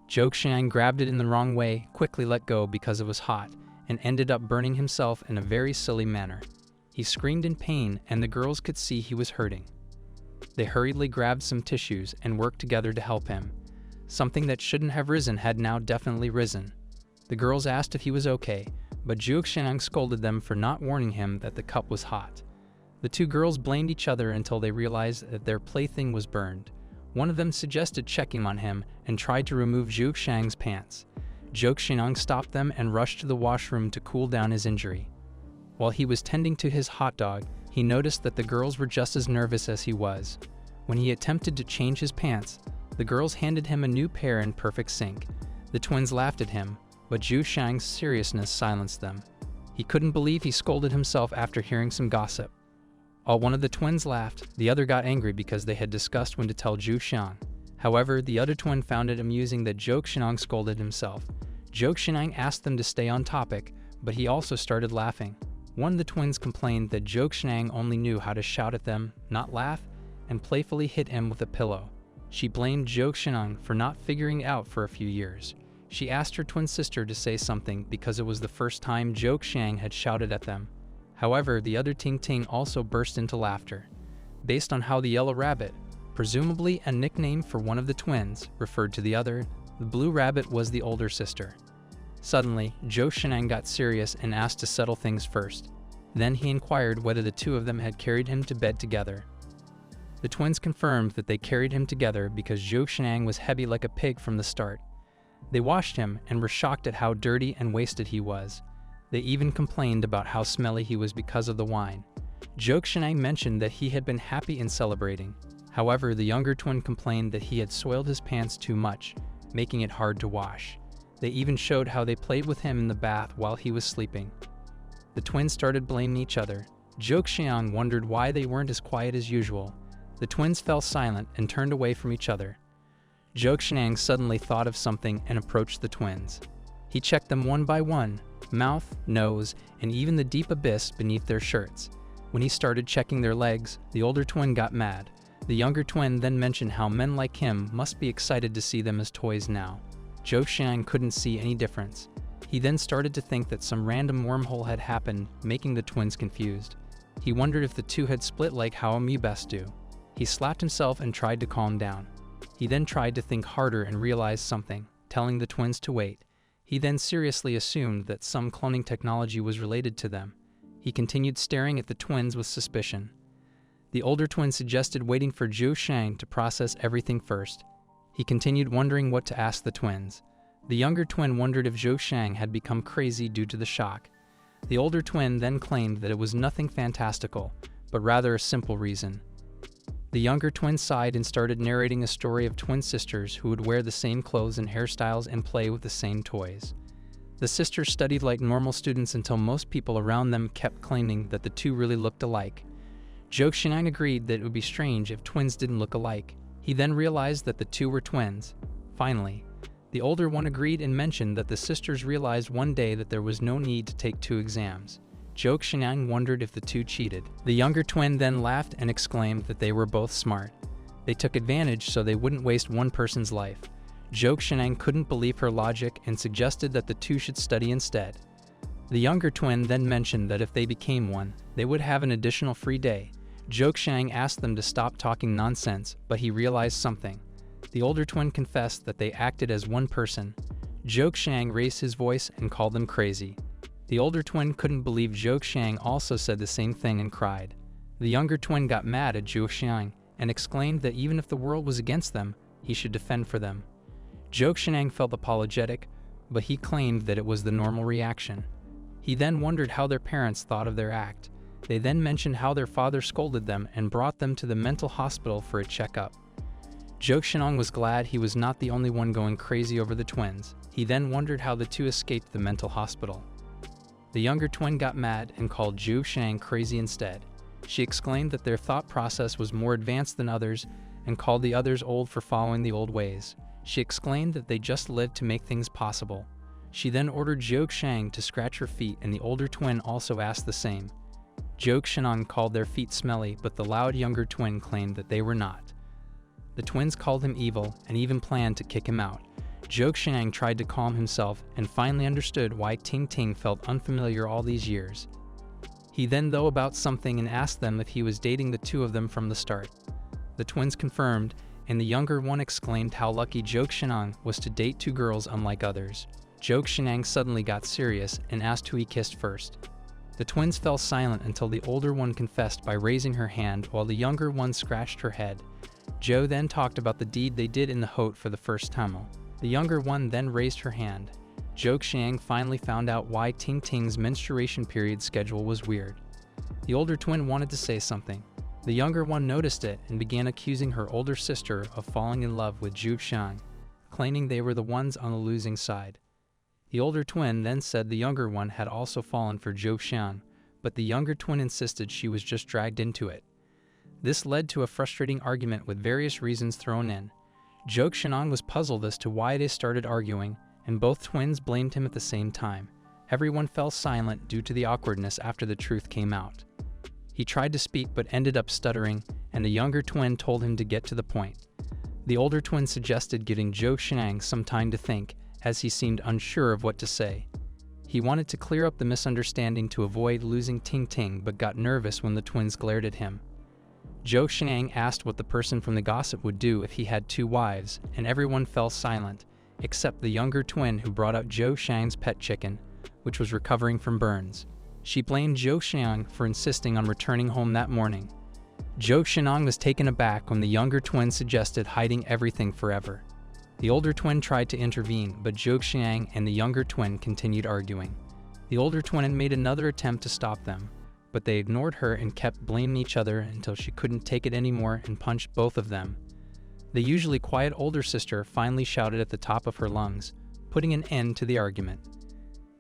Zhou Xinan grabbed it in the wrong way, quickly let go because it was hot, and ended up burning himself in a very silly manner. He screamed in pain, and the girls could see he was hurting. They hurriedly grabbed some tissues and worked together to help him. Something that shouldn't have risen had now definitely risen. The girls asked if he was okay, but Zhou Xinan scolded them for not warning him that the cup was hot. The 2 girls blamed each other until they realized that their plaything was burned. One of them suggested checking on him and tried to remove Zhou Xian's pants. Zhou Xinan stopped them and rushed to the washroom to cool down his injury. While he was tending to his hot dog, he noticed that the girls were just as nervous as he was. When he attempted to change his pants, the girls handed him a new pair in perfect sync. The twins laughed at him, but Zhou Xian's seriousness silenced them. He couldn't believe he scolded himself after hearing some gossip. While one of the twins laughed, the other got angry because they had discussed when to tell Zhou Xian. However, the other twin found it amusing that Zhou Xinan scolded himself. Zhou Xinan asked them to stay on topic, but he also started laughing. One of the twins complained that Zhou Xinan only knew how to shout at them, not laugh, and playfully hit him with a pillow. She blamed Zhou Xinan for not figuring it out for a few years. She asked her twin sister to say something because it was the first time Zhou Xinan had shouted at them. However, the other Ting also burst into laughter. Based on how the yellow rabbit, presumably a nickname for one of the twins, referred to the other, the blue rabbit was the older sister. Suddenly, Zhou Xinan got serious and asked to settle things first. Then he inquired whether the 2 of them had carried him to bed together. The twins confirmed that they carried him together because Zhou Xinan was heavy like a pig from the start. They washed him and were shocked at how dirty and wasted he was. They even complained about how smelly he was because of the wine. Zhou Xiang mentioned that he had been happy in celebrating. However, the younger twin complained that he had soiled his pants too much, making it hard to wash. They even showed how they played with him in the bath while he was sleeping. The twins started blaming each other. Zhou Xiang wondered why they weren't as quiet as usual. The twins fell silent and turned away from each other. Zhou Xiang suddenly thought of something and approached the twins. He checked them one by one, mouth, nose, and even the deep abyss beneath their shirts. When he started checking their legs, the older twin got mad. The younger twin then mentioned how men like him must be excited to see them as toys now. Zhou Xiang couldn't see any difference. He then started to think that some random wormhole had happened, making the twins confused. He wondered if the two had split like how amoebas do. He slapped himself and tried to calm down. He then tried to think harder and realized something, telling the twins to wait. He then seriously assumed that some cloning technology was related to them. He continued staring at the twins with suspicion. The older twin suggested waiting for Zhou Xiang to process everything first. He continued wondering what to ask the twins. The younger twin wondered if Zhou Xiang had become crazy due to the shock. The older twin then claimed that it was nothing fantastical, but rather a simple reason. The younger twin sighed and started narrating a story of twin sisters who would wear the same clothes and hairstyles and play with the same toys. The sisters studied like normal students until most people around them kept claiming that the two really looked alike. Zhou Xiang agreed that it would be strange if twins didn't look alike. He then realized that the two were twins. Finally, the older one agreed and mentioned that the sisters realized one day that there was no need to take 2 exams. Zhou Xiang wondered if the two cheated. The younger twin then laughed and exclaimed that they were both smart. They took advantage so they wouldn't waste one person's life. Zhou Xiang couldn't believe her logic and suggested that the two should study instead. The younger twin then mentioned that if they became one, they would have an additional free day. Zhou Xiang asked them to stop talking nonsense, but he realized something. The older twin confessed that they acted as one person. Zhou Xiang raised his voice and called them crazy. The older twin couldn't believe Zhou Xiang also said the same thing and cried. The younger twin got mad at Zhou Xiang and exclaimed that even if the world was against them, he should defend for them. Zhou Xiang felt apologetic, but he claimed that it was the normal reaction. He then wondered how their parents thought of their act. They then mentioned how their father scolded them and brought them to the mental hospital for a checkup. Zhou Xiang was glad he was not the only one going crazy over the twins. He then wondered how the two escaped the mental hospital. The younger twin got mad and called Zhou Xiang crazy instead. She exclaimed that their thought process was more advanced than others and called the others old for following the old ways. She exclaimed that they just lived to make things possible. She then ordered Zhou Xiang to scratch her feet, and the older twin also asked the same. Zhou Xiang called their feet smelly, but the loud younger twin claimed that they were not. The twins called him evil and even planned to kick him out. Zhou Xiang tried to calm himself and finally understood why Ting felt unfamiliar all these years. He then thought about something and asked them if he was dating the two of them from the start. The twins confirmed, and the younger one exclaimed how lucky Zhou Xiang was to date 2 girls unlike others. Zhou Xiang suddenly got serious and asked who he kissed first. The twins fell silent until the older one confessed by raising her hand while the younger one scratched her head. Zhou then talked about the deed they did in the Hote for the first time. The younger one then raised her hand. Zhou Xiang finally found out why Ting's menstruation period schedule was weird. The older twin wanted to say something. The younger one noticed it and began accusing her older sister of falling in love with Zhou Xiang, claiming they were the ones on the losing side. The older twin then said the younger one had also fallen for Zhou Xiang, but the younger twin insisted she was just dragged into it. This led to a frustrating argument with various reasons thrown in. Zhou Xiang was puzzled as to why they started arguing, and both twins blamed him at the same time. Everyone fell silent due to the awkwardness after the truth came out. He tried to speak but ended up stuttering, and the younger twin told him to get to the point. The older twin suggested giving Zhou Xiang some time to think, as he seemed unsure of what to say. He wanted to clear up the misunderstanding to avoid losing Ting but got nervous when the twins glared at him. Zhou Xiang asked what the person from the gossip would do if he had 2 wives, and everyone fell silent, except the younger twin who brought up Zhou Xiang's pet chicken, which was recovering from burns. She blamed Zhou Xiang for insisting on returning home that morning. Zhou Xiang was taken aback when the younger twin suggested hiding everything forever. The older twin tried to intervene, but Zhou Xiang and the younger twin continued arguing. The older twin made another attempt to stop them, but they ignored her and kept blaming each other until she couldn't take it anymore and punched both of them. The usually quiet older sister finally shouted at the top of her lungs, putting an end to the argument.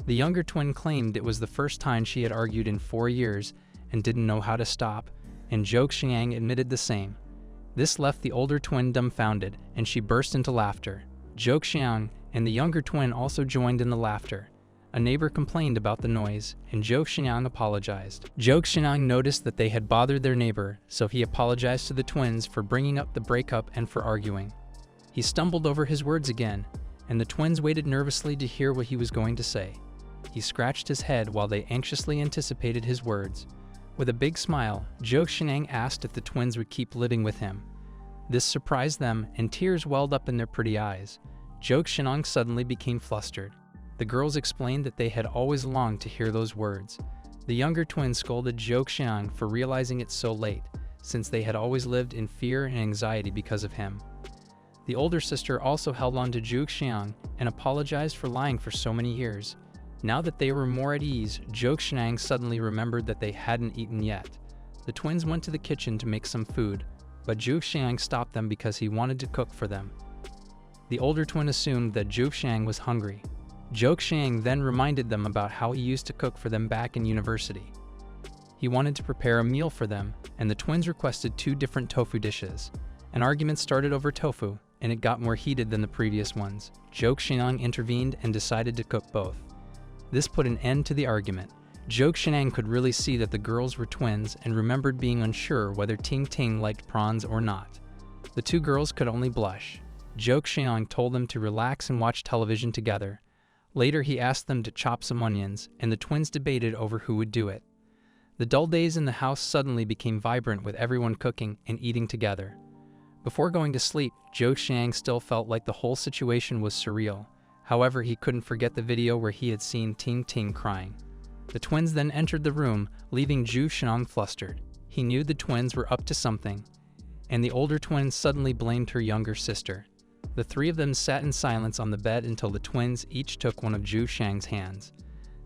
The younger twin claimed it was the first time she had argued in 4 years and didn't know how to stop, and Zhou Xiang admitted the same. This left the older twin dumbfounded, and she burst into laughter. Zhou Xiang and the younger twin also joined in the laughter. A neighbor complained about the noise, and Zhou Xiang apologized. Zhou Xiang noticed that they had bothered their neighbor, so he apologized to the twins for bringing up the breakup and for arguing. He stumbled over his words again, and the twins waited nervously to hear what he was going to say. He scratched his head while they anxiously anticipated his words. With a big smile, Zhou Xiang asked if the twins would keep living with him. This surprised them, and tears welled up in their pretty eyes. Zhou Xiang suddenly became flustered. The girls explained that they had always longed to hear those words. The younger twin scolded Zhou Xiang for realizing it so late, since they had always lived in fear and anxiety because of him. The older sister also held on to Zhou Xiang and apologized for lying for so many years. Now that they were more at ease, Zhou Xiang suddenly remembered that they hadn't eaten yet. The twins went to the kitchen to make some food, but Zhou Xiang stopped them because he wanted to cook for them. The older twin assumed that Zhou Xiang was hungry. Zhou Xiang then reminded them about how he used to cook for them back in university. He wanted to prepare a meal for them, and the twins requested 2 different tofu dishes. An argument started over tofu, and it got more heated than the previous ones. Zhou Xiang intervened and decided to cook both. This put an end to the argument. Zhou Xiang could really see that the girls were twins and remembered being unsure whether Ting liked prawns or not. The 2 girls could only blush. Zhou Xiang told them to relax and watch television together. Later, he asked them to chop some onions, and the twins debated over who would do it. The dull days in the house suddenly became vibrant with everyone cooking and eating together. Before going to sleep, Zhou Xiang still felt like the whole situation was surreal. However, he couldn't forget the video where he had seen Ting crying. The twins then entered the room, leaving Zhou Xiang flustered. He knew the twins were up to something, and the older twin suddenly blamed her younger sister. The 3 of them sat in silence on the bed until the twins each took one of Zhou Xiang's hands.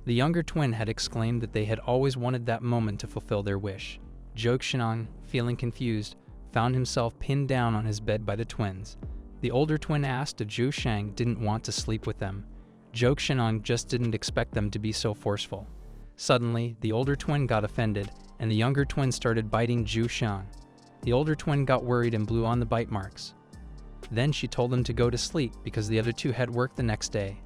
The younger twin had exclaimed that they had always wanted that moment to fulfill their wish. Zhou Xiang, feeling confused, found himself pinned down on his bed by the twins. The older twin asked if Zhou Xiang didn't want to sleep with them. Zhou Xiang just didn't expect them to be so forceful. Suddenly, the older twin got offended, and the younger twin started biting Zhou Xiang. The older twin got worried and blew on the bite marks. Then she told them to go to sleep because the other 2 had work the next day.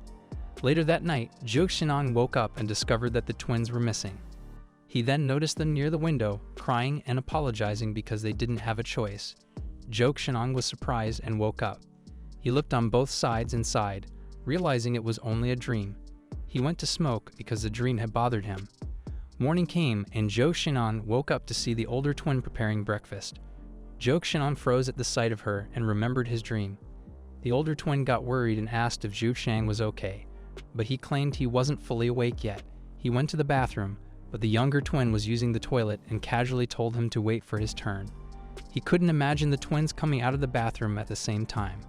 Later that night, Zhou Xiang woke up and discovered that the twins were missing. He then noticed them near the window, crying and apologizing because they didn't have a choice. Zhou Xiang was surprised and woke up. He looked on both sides and sighed, realizing it was only a dream. He went to smoke because the dream had bothered him. Morning came, and Zhou Xiang woke up to see the older twin preparing breakfast. Zhou Xiang froze at the sight of her and remembered his dream. The older twin got worried and asked if Zhou Xiang was okay, but he claimed he wasn't fully awake yet. He went to the bathroom, but the younger twin was using the toilet and casually told him to wait for his turn. He couldn't imagine the twins coming out of the bathroom at the same time.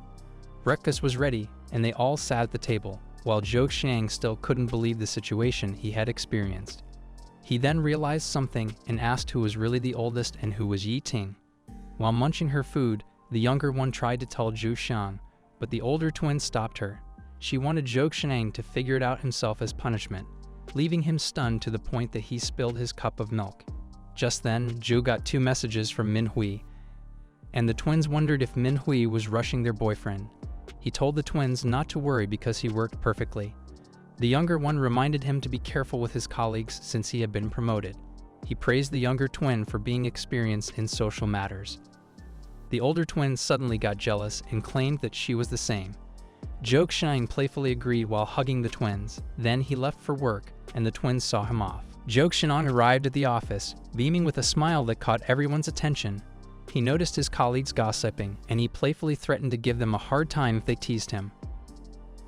Breakfast was ready, and they all sat at the table, while Zhou Xiang still couldn't believe the situation he had experienced. He then realized something and asked who was really the oldest and who was Ting. While munching her food, the younger one tried to tell Zhou Xiang, but the older twin stopped her. She wanted Zhou Xiang to figure it out himself as punishment, leaving him stunned to the point that he spilled his cup of milk. Just then, Zhou got 2 messages from Manhwa, and the twins wondered if Manhwa was rushing their boyfriend. He told the twins not to worry because he worked perfectly. The younger one reminded him to be careful with his colleagues since he had been promoted. He praised the younger twin for being experienced in social matters. The older twin suddenly got jealous and claimed that she was the same. Zhou Xiang playfully agreed while hugging the twins. Then he left for work, and the twins saw him off. Zhou Xiang arrived at the office, beaming with a smile that caught everyone's attention. He noticed his colleagues gossiping, and he playfully threatened to give them a hard time if they teased him.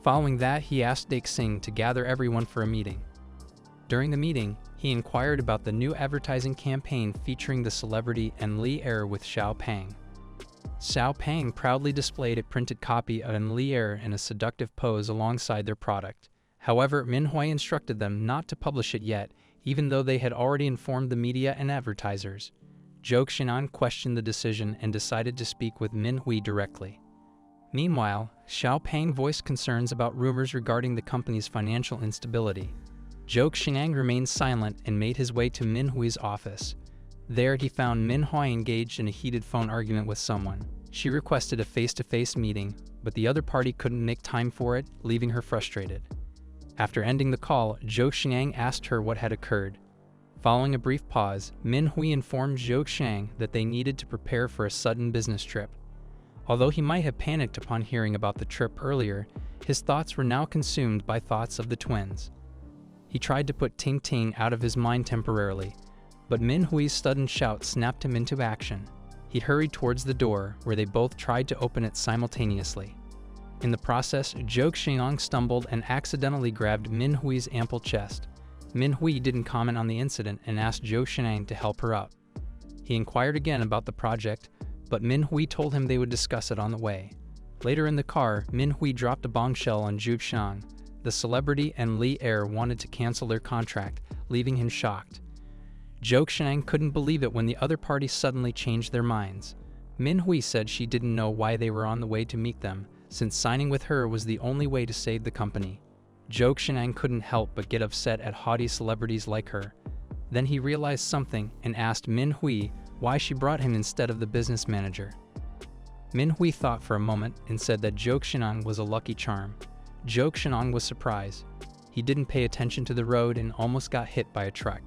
Following that, he asked Xing to gather everyone for a meeting. During the meeting, he inquired about the new advertising campaign featuring the celebrity Enli with Xiao Pang. Xiao Pang proudly displayed a printed copy of Enli in a seductive pose alongside their product. However, Manhwa instructed them not to publish it yet, even though they had already informed the media and advertisers. Jo Xinan questioned the decision and decided to speak with Manhwa directly. Meanwhile, Xiao Pang voiced concerns about rumors regarding the company's financial instability. Jo Xinan remained silent and made his way to Manhwa's office. There, he found Manhwa engaged in a heated phone argument with someone. She requested a face-to-face meeting, but the other party couldn't make time for it, leaving her frustrated. After ending the call, Jo Xinan asked her what had occurred. Following a brief pause, Manhwa informed Jo Xinan that they needed to prepare for a sudden business trip. Although he might have panicked upon hearing about the trip earlier, his thoughts were now consumed by thoughts of the twins. He tried to put Ting out of his mind temporarily, but Manhwa's sudden shout snapped him into action. He hurried towards the door, where they both tried to open it simultaneously. In the process, Jo Xinan stumbled and accidentally grabbed Manhwa's ample chest. Manhwa didn't comment on the incident and asked Jo Xinan to help her up. He inquired again about the project, but Manhwa told him they would discuss it on the way. Later in the car, Manhwa dropped a bombshell on Jo Xinan. The celebrity and Lee heir wanted to cancel their contract, leaving him shocked. Jo Xinan couldn't believe it when the other party suddenly changed their minds. Manhwa said she didn't know why they were on the way to meet them, since signing with her was the only way to save the company. Jo Xinan couldn't help but get upset at haughty celebrities like her. Then he realized something and asked Manhwa why she brought him instead of the business manager. Manhwa thought for a moment and said that Jo Xinan was a lucky charm. Jo Xinan was surprised. He didn't pay attention to the road and almost got hit by a truck.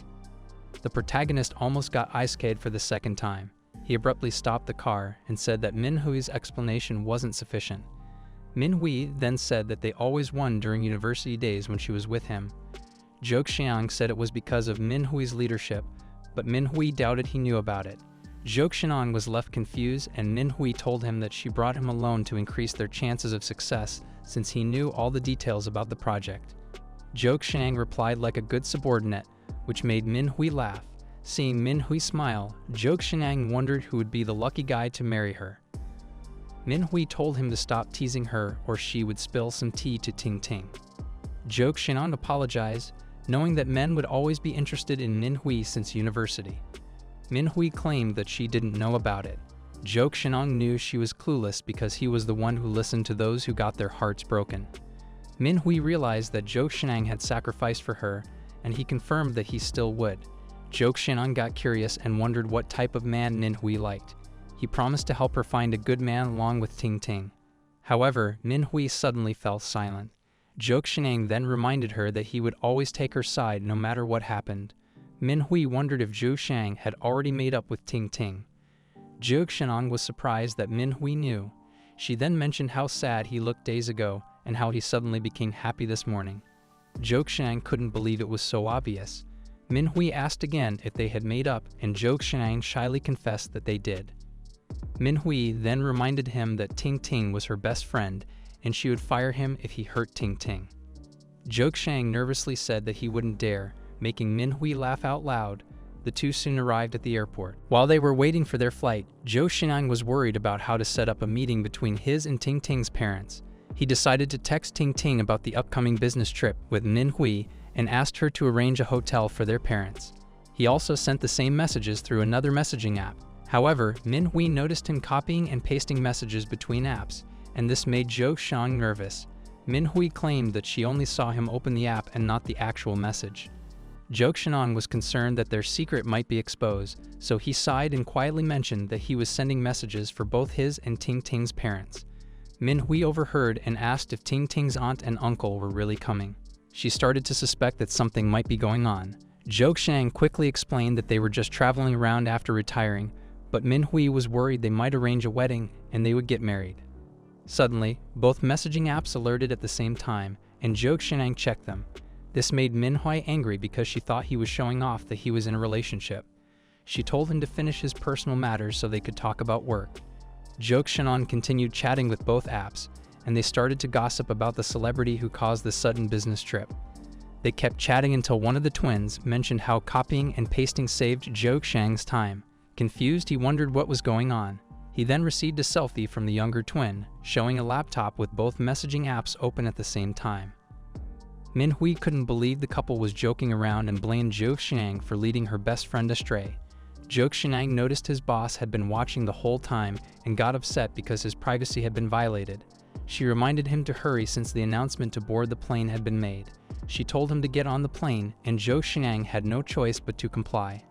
The protagonist almost got ice-skayed for the second time. He abruptly stopped the car and said that Manhwa's explanation wasn't sufficient. Manhwa then said that they always won during university days when she was with him. Jo Xinan said it was because of Manhwa's leadership, but Manhwa doubted he knew about it. Jo Xinan was left confused, and Manhwa told him that she brought him alone to increase their chances of success since he knew all the details about the project. Jo Xinan replied like a good subordinate, which made Manhwa laugh. Seeing Manhwa smile, Jo Xinan wondered who would be the lucky guy to marry her. Manhwa told him to stop teasing her or she would spill some tea to Ting. Jo Xinan apologized, knowing that men would always be interested in Manhwa since university. Manhwa claimed that she didn't know about it. Jo Xinan knew she was clueless because he was the one who listened to those who got their hearts broken. Manhwa realized that Jo Xinan had sacrificed for her, and he confirmed that he still would. Jo Xinan got curious and wondered what type of man Manhwa liked. He promised to help her find a good man along with Ting. However, Manhwa suddenly fell silent. Jo Xinan then reminded her that he would always take her side no matter what happened. Manhwa wondered if Jo Xinan had already made up with Ting. Jo Xinan was surprised that Manhwa knew. She then mentioned how sad he looked days ago and how he suddenly became happy this morning. Jo Xinan couldn't believe it was so obvious. Manhwa asked again if they had made up, and Jo Xinan shyly confessed that they did. Manhwa then reminded him that Ting was her best friend, and she would fire him if he hurt Ting. Jo Xinan nervously said that he wouldn't dare, making Manhwa laugh out loud. The two soon arrived at the airport. While they were waiting for their flight, Jo Xinan was worried about how to set up a meeting between his and Ting's parents. He decided to text Ting about the upcoming business trip with Manhwa and asked her to arrange a hotel for their parents. He also sent the same messages through another messaging app. However, Manhwa noticed him copying and pasting messages between apps, and this made Jo Xinan nervous. Manhwa claimed that she only saw him open the app and not the actual message. Jo Xinan was concerned that their secret might be exposed, so he sighed and quietly mentioned that he was sending messages for both his and Ting's parents. Manhwa overheard and asked if Ting's aunt and uncle were really coming. She started to suspect that something might be going on. Jo Xinan quickly explained that they were just traveling around after retiring, but Manhwa was worried they might arrange a wedding and they would get married. Suddenly, both messaging apps alerted at the same time, and Jo Xinan checked them. This made Manhwa angry because she thought he was showing off that he was in a relationship. She told him to finish his personal matters so they could talk about work. Jo Xinan continued chatting with both apps, and they started to gossip about the celebrity who caused the sudden business trip. They kept chatting until one of the twins mentioned how copying and pasting saved Jo Xian's time. Confused, he wondered what was going on. He then received a selfie from the younger twin, showing a laptop with both messaging apps open at the same time. Minhui couldn't believe the couple was joking around and blamed Zhou Xiang for leading her best friend astray. Zhou Xiang noticed his boss had been watching the whole time and got upset because his privacy had been violated. She reminded him to hurry since the announcement to board the plane had been made. She told him to get on the plane, and Zhou Xiang had no choice but to comply.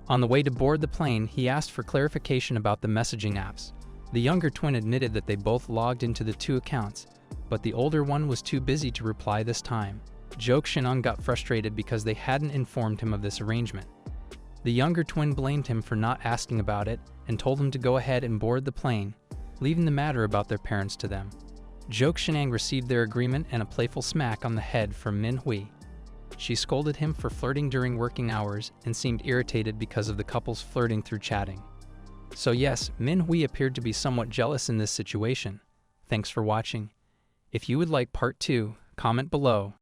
On the way to board the plane, he asked for clarification about the messaging apps. The younger twin admitted that they both logged into the two accounts, but the older one was too busy to reply this time. Zhou Xiang got frustrated because they hadn't informed him of this arrangement. The younger twin blamed him for not asking about it and told him to go ahead and board the plane, leaving the matter about their parents to them. Zhou Xiang received their agreement and a playful smack on the head from Minhui. She scolded him for flirting during working hours and seemed irritated because of the couple's flirting through chatting. So yes, Minhui appeared to be somewhat jealous in this situation. Thanks for watching. If you would like part 2, comment below.